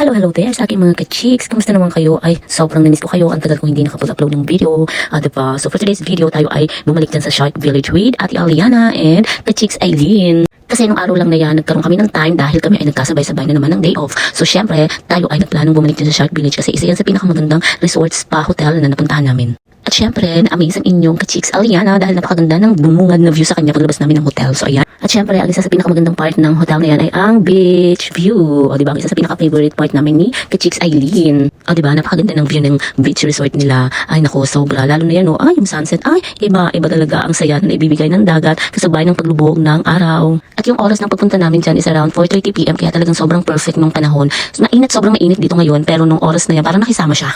Hello there sa aking mga ka-chicks. Kamusta naman kayo? Ay, sobrang namiss ko kayo. Ang tagal ko hindi nakapag-upload ng video. Diba? So for today's video, tayo ay bumalik dyan sa Shark Village with Ate Aliana and ka-chicks Aileen. Kasi nung araw lang na yan, nagkaroon kami ng time dahil kami ay nagkasabay-sabay na naman ng day off. So syempre, tayo ay nagplanong bumalik dyan sa Shark Village kasi isa yan sa pinakamagandang resort spa hotel na napuntahan namin. At syempre, na-amaze ang inyong ka-chicks Aliana dahil napakaganda ng bumungad na view sa kanya paglabas namin ng hotel. So ayan. At syempre, ang isa sa pinakamagandang part ng hotel na yan ay ang beach view. O diba? Ang isa sa pinaka-favorite part namin ni ka-chicks Aileen. O diba? Napakaganda ng view ng beach resort nila. Ay nako, sobra. Lalo na yan o. Ay, yung sunset. Ay, iba talaga ang saya na ibibigay ng dagat kasabay ng paglubog ng araw. At yung oras ng pagpunta namin dyan is around 4:30 PM. Kaya talagang sobrang perfect nung panahon. So, sobrang mainit dito ngayon. Pero nung oras na yan, parang nakisama siya.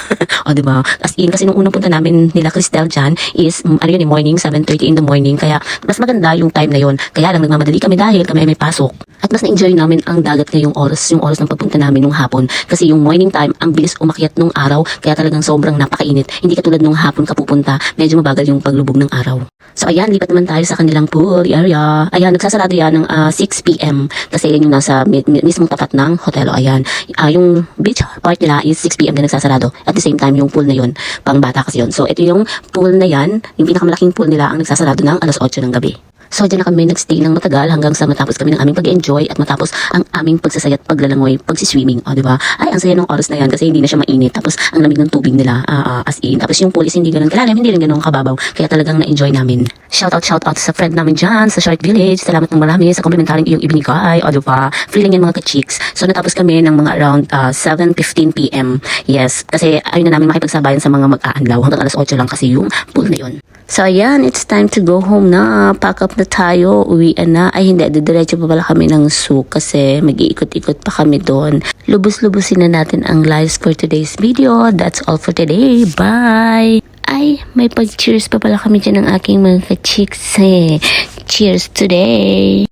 O diba? As in, kasi nung unang punta namin nila Cristel dyan is, morning, 7:30 in the morning. Kaya, mas maganda yung time na yon. Kaya lang, nagmamadali kami dahil kami ay may pasok. At mas na-enjoy namin ang dagat ngayong oras, yung oras ng pagpunta namin nung hapon. Kasi yung morning time, ang bilis umakyat nung araw. Kaya talagang sobrang napakainit. Hindi katulad nung hapon ka pupunta, medyo mabagal yung paglubog ng araw. So ayan, lipat naman tayo sa kanilang pool area. Ayan, nagsasarado yan ng 6 PM. Kasi yan yung nasa mismong tapat ng hotel. Ayan, yung beach part nila is 6 PM din nagsasarado. At the same time, yung pool na yun, pang bata kasi yun. So ito yung pool na yan, yung pinakamalaking pool nila ang nagsasarado ng 8:00 ng gabi. So, dyan na kami nagstay ng matagal hanggang sa matapos kami ng aming pag-enjoy at matapos ang aming pagsasaya at paglalangoy, pagsiswimming. O, diba? Ay, ang saya ng oras na yan kasi hindi na siya mainit. Tapos, ang lamig ng tubig nila, as in. Tapos, yung pool is hindi ganun kalalim, hindi rin ganun kababaw. Kaya talagang na-enjoy namin. Shout out sa friend namin dyan sa Shark Village. Salamat ng marami sa komplimentareng iyong ibinigay. O, diba? Free lang yan mga ka-chicks. So, natapos kami ng mga around 7:15 PM. Yes, kasi ayun na namin makipagsabayan sa mga mag-aanlaw. Hanggang 8:00 lang kasi yung pool na yun. So, ayan, it's time to go home na. Pack up na tayo. Uwian na. Ay, hindi. Didiretso pa pala kami ng zoo kasi mag-iikot-ikot pa kami doon. Lubos-lubusin na natin ang lives for today's video. That's all for today. Bye! Ay, may pag-cheers pa pala kami dyan ng aking mga ka-chicks eh. Cheers today!